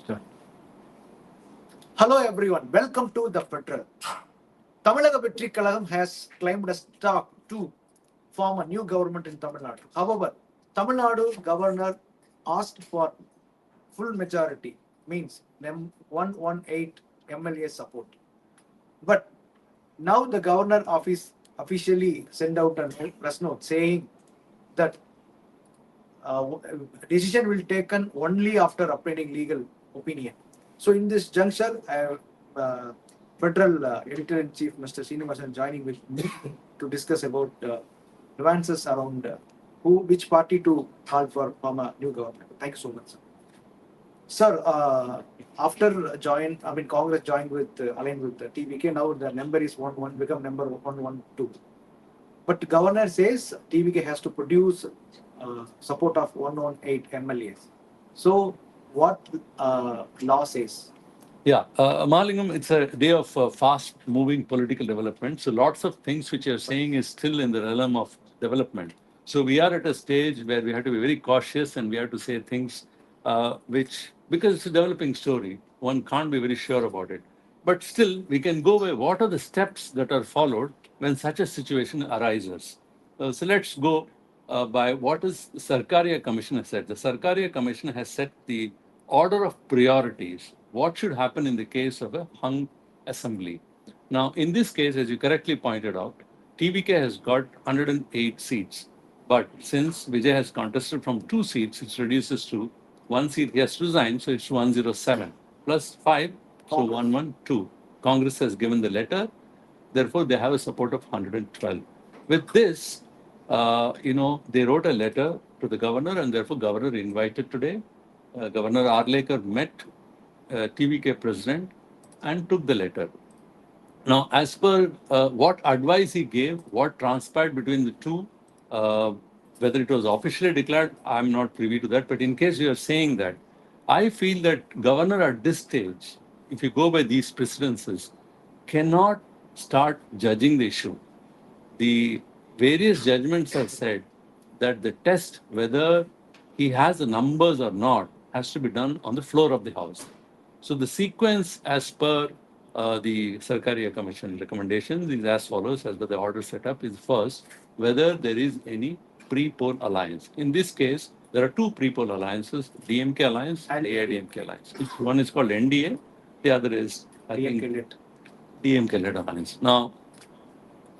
Sure. Hello everyone, welcome to the Federal. Tamil Nadu has claimed a stock to form a new government in Tamil Nadu. However, Tamil Nadu governor asked for full majority, means 118 MLA support. But now the governor office officially sent out a press note saying that decision will be taken only after obtaining legal opinion. So in this juncture, I have Federal Editor-in-Chief Mr. Srinivasan joining with me to discuss about nuances around which party to call for a new government. Thank you so much, sir. Sir, after Congress joined with aligned with the TVK, now the number is 1-1, become number 112. But governor says TVK has to produce support of 118 MLAs. So what law says? Yeah, Malingam, it's a day of fast-moving political development. So lots of things which you're saying is still in the realm of development. So we are at a stage where we have to be very cautious and we have to say things because it's a developing story, one can't be very sure about it. But still, we can go by what are the steps that are followed when such a situation arises. So let's go by what is the Sarkaria Commission has said. The Sarkaria Commission has set the order of priorities. What should happen in the case of a hung assembly? Now, in this case, as you correctly pointed out, TVK has got 108 seats. But since Vijay has contested from 2 seats, it reduces to 1 seat. He has resigned, so it's 107 plus 5, so 112. Congress has given the letter. Therefore, they have a support of 112. With this, they wrote a letter to the governor, and therefore, governor invited today. Governor Arlekar met TVK president and took the letter. Now, as per what advice he gave, what transpired between the two, whether it was officially declared, I'm not privy to that. But in case you are saying that, I feel that governor at this stage, if you go by these precedences, cannot start judging the issue. The various judgments have said that the test, whether he has the numbers or not, has to be done on the floor of the House. So the sequence as per the Sarkaria Commission recommendations is as follows, as per the order set up, is first, whether there is any pre-poll alliance. In this case, there are 2 pre-poll alliances, DMK alliance and AIDMK alliance. One is called NDA, the other is, I think, DMK-led alliance. Now,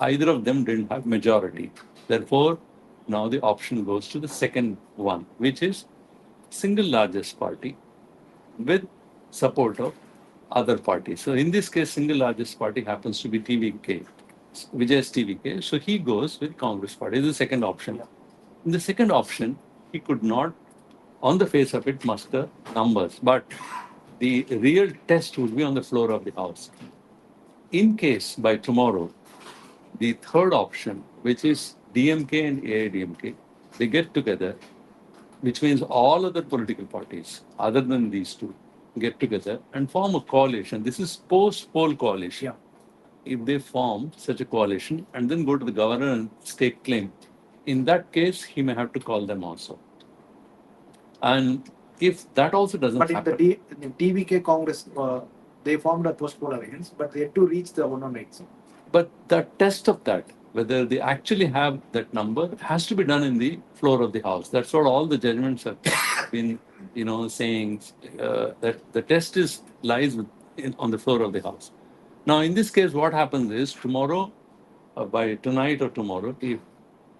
either of them didn't have majority. Therefore, now the option goes to the second one, which is single largest party with support of other parties. So in this case, single largest party happens to be TVK, Vijay's TVK. So he goes with Congress party. This is the second option. In the second option, he could not, on the face of it, muster numbers. But the real test would be on the floor of the House. In case by tomorrow, the third option, which is DMK and AIDMK, they get together, which means all other political parties, other than these two, get together and form a coalition. This is post-poll coalition. Yeah. If they form such a coalition and then go to the governor and stake claim, in that case, he may have to call them also. And if that also doesn't happen... But in the TVK Congress, they formed a post-poll alliance, but they had to reach the 118. But the test of that, whether they actually have that number, has to be done in the floor of the House. That's what all the judgments have been, saying that the test lies on the floor of the House. Now, in this case, what happens is tomorrow, by tonight or tomorrow,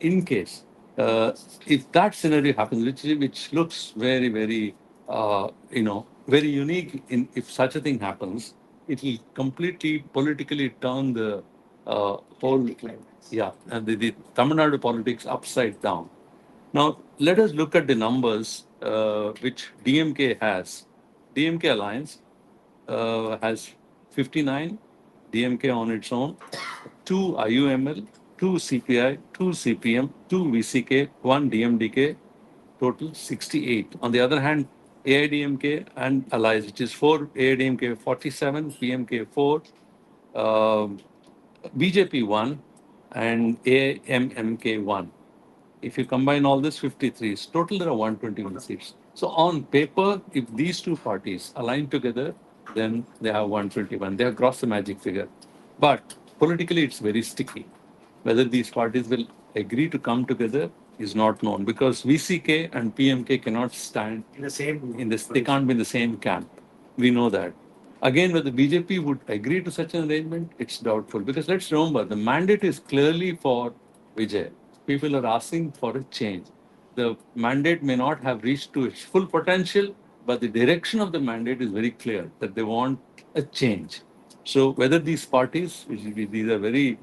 in case, if that scenario happens, which looks very, very, very unique, if such a thing happens, it will completely politically turn the whole, and the Tamil Nadu politics upside down. Now, let us look at the numbers which DMK has. DMK Alliance has 59, DMK on its own, 2 IUML, 2 CPI, 2 CPM, 2 VCK, 1 DMDK, total 68. On the other hand, AIDMK and allies, which is 4 AIDMK 47, PMK 4, BJP 1, and AMMK 1. If you combine all this, 53. Total there are 121 seats. So on paper, if these two parties align together, then they have 121. They have crossed the magic figure. But politically, it's very sticky. Whether these parties will agree to come together is not known because VCK and PMK cannot stand In the same in this. They can't be in the same camp. We know that. Again, whether BJP would agree to such an arrangement, it's doubtful because let's remember the mandate is clearly for Vijay. People are asking for a change. The mandate may not have reached to its full potential, but the direction of the mandate is very clear that they want a change. So whether these parties, these are very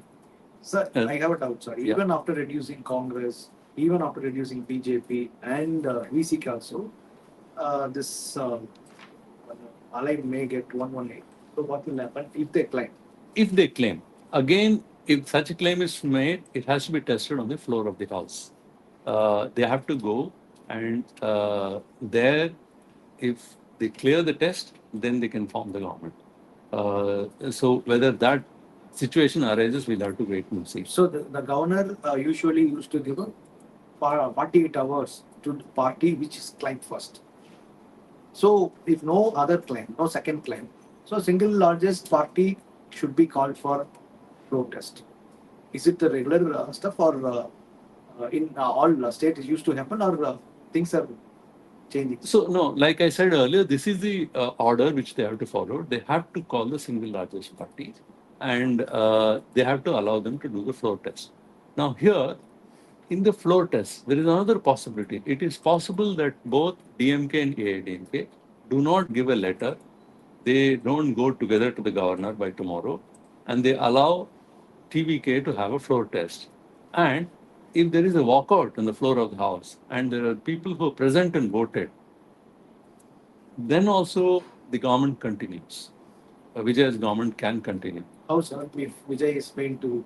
Sir, I have a doubt, sir. Yeah. Even after reducing Congress, even after reducing BJP and VCK also, this Allied may get 118. So what will happen if they climb? if they claim. Again, if such a claim is made, it has to be tested on the floor of the House. They have to go and there, if they clear the test, then they can form the government. So whether that situation arises, we'll have to wait and see. So the governor usually used to give a 48 hours to the party which is climbed first. So if no other claim, no second claim, so single largest party should be called for protest. Is it the regular stuff or in all states used to happen or things are changing? So no, like I said earlier, this is the order which they have to follow. They have to call the single largest party, and they have to allow them to do the floor test. Now here, in the floor test, there is another possibility. It is possible that both DMK and AIDMK do not give a letter. They don't go together to the governor by tomorrow, and they allow TVK to have a floor test. And if there is a walkout on the floor of the House, and there are people who are present and voted, then also the government continues. Vijay's government can continue. How, sir, if Vijay is going to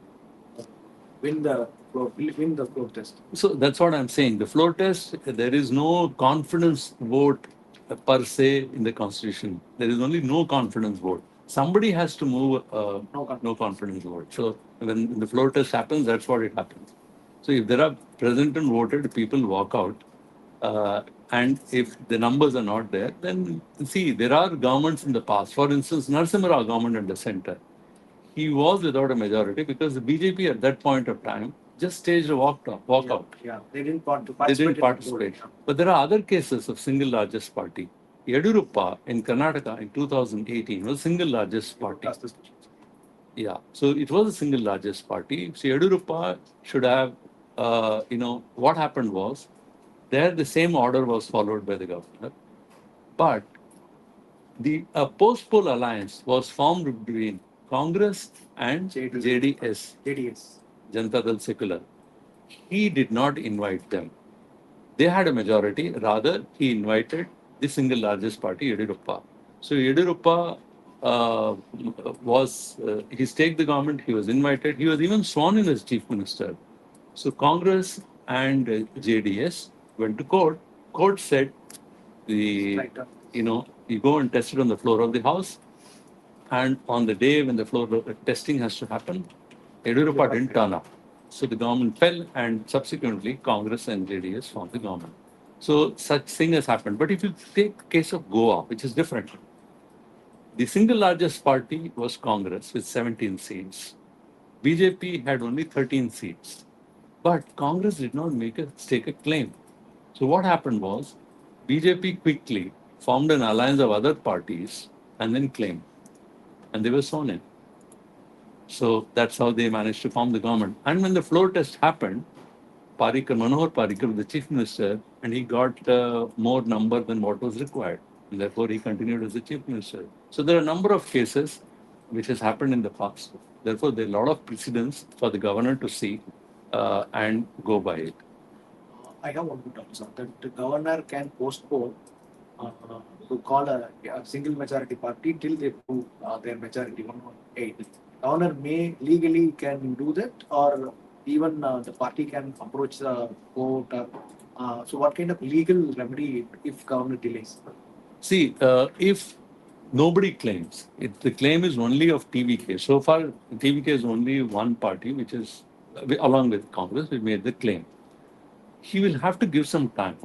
win the floor test? So that's what I'm saying. The floor test, there is no confidence vote per se in the constitution. There is only no confidence vote. Somebody has to move no confidence vote. So when the floor test happens, that's what it happens. So if there are present and voted, people walk out. And if the numbers are not there, then see, there are governments in the past. For instance, Narasimha Rao government at the center. He was without a majority because the BJP at that point of time just staged a walkout. Yeah, they didn't want to They participate. didn't participate. But there are other cases of single largest party. Yedurappa in Karnataka in 2018 was single largest party. Yeah, so it was a single largest party. So Yedurappa should have, what happened was, there the same order was followed by the governor. But the post-poll alliance was formed between Congress and JDS, Janata Dal Secular. He did not invite them. They had a majority. Rather, he invited the single largest party, Yedurappa. So Yedurappa he staked the government. He was invited. He was even sworn in as chief minister. So Congress and JDS went to court. Court said, you go and test it on the floor of the House. And on the day when the floor testing has to happen, Yedurappa didn't turn up. So the government fell, and subsequently Congress and JDS formed the government. So such thing has happened. But if you take the case of Goa, which is different, the single largest party was Congress with 17 seats. BJP had only 13 seats. But Congress did not stake a claim. So what happened was, BJP quickly formed an alliance of other parties and then claimed. And they were sworn in. So that's how they managed to form the government. And when the floor test happened, Manohar Parrikar was the chief minister, and he got more number than what was required. And therefore, he continued as the chief minister. So there are a number of cases which has happened in the past. Therefore, there are a lot of precedents for the governor to see and go by it. I have one good answer that the governor can postpone to call a single majority party till they prove their majority 118. Governor may legally can do that, or even the party can approach the court. So what kind of legal remedy if governor delays? See, if nobody claims, if the claim is only of TVK. So far, TVK is only one party, which is, along with Congress, we made the claim. He will have to give some time.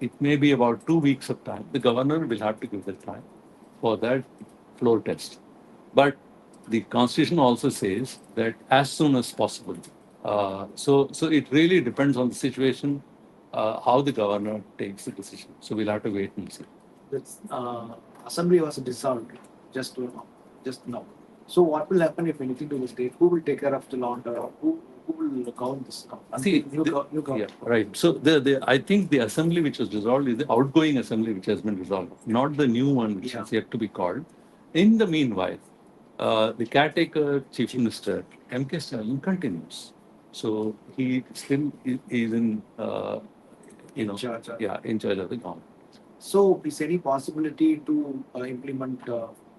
it may be about 2 weeks of time. The governor will have to give the time for that floor test. But the constitution also says that as soon as possible. So it really depends on the situation, how the governor takes the decision. So we'll have to wait and see. The assembly was dissolved just now. So what will happen if anything to the state? Who will take care of the law and order? Who will count this? See, New the- government. Yeah, right. So I think the assembly which was dissolved is the outgoing assembly which has been dissolved, not the new one which Yeah. is yet to be called. In the meanwhile, the caretaker chief minister, M.K. Stalin, continues. So he still is in, In charge. in charge of the government. So is any possibility to implement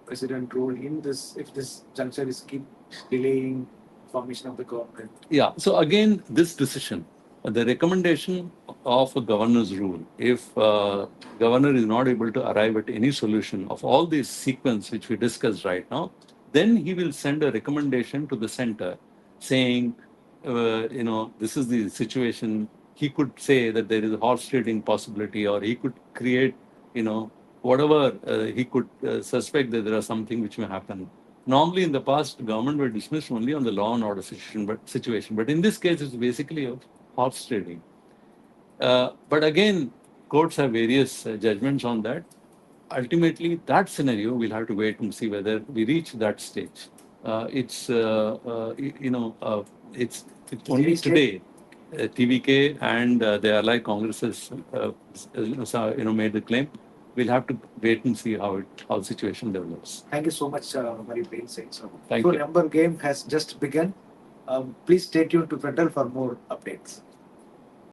president rule in this if this juncture is keep delaying formation of the government? Yeah. So again, this decision, the recommendation of a governor's rule, if governor is not able to arrive at any solution of all these sequence which we discussed right now, then he will send a recommendation to the center saying, this is the situation. He could say that there is a horse trading possibility, or he could create, whatever he could suspect that there is something which may happen. Normally, in the past, government were dismissed only on the law and order situation. But in this case, it's basically a horse trading. But again, courts have various judgments on that. Ultimately, that scenario, we'll have to wait and see whether we reach that stage. It's only today. TVK and the allied congresses, made the claim. We'll have to wait and see how the situation develops. Thank you so much for your insights. Thank so you. number game has just begun. Please stay tuned to Federal for more updates.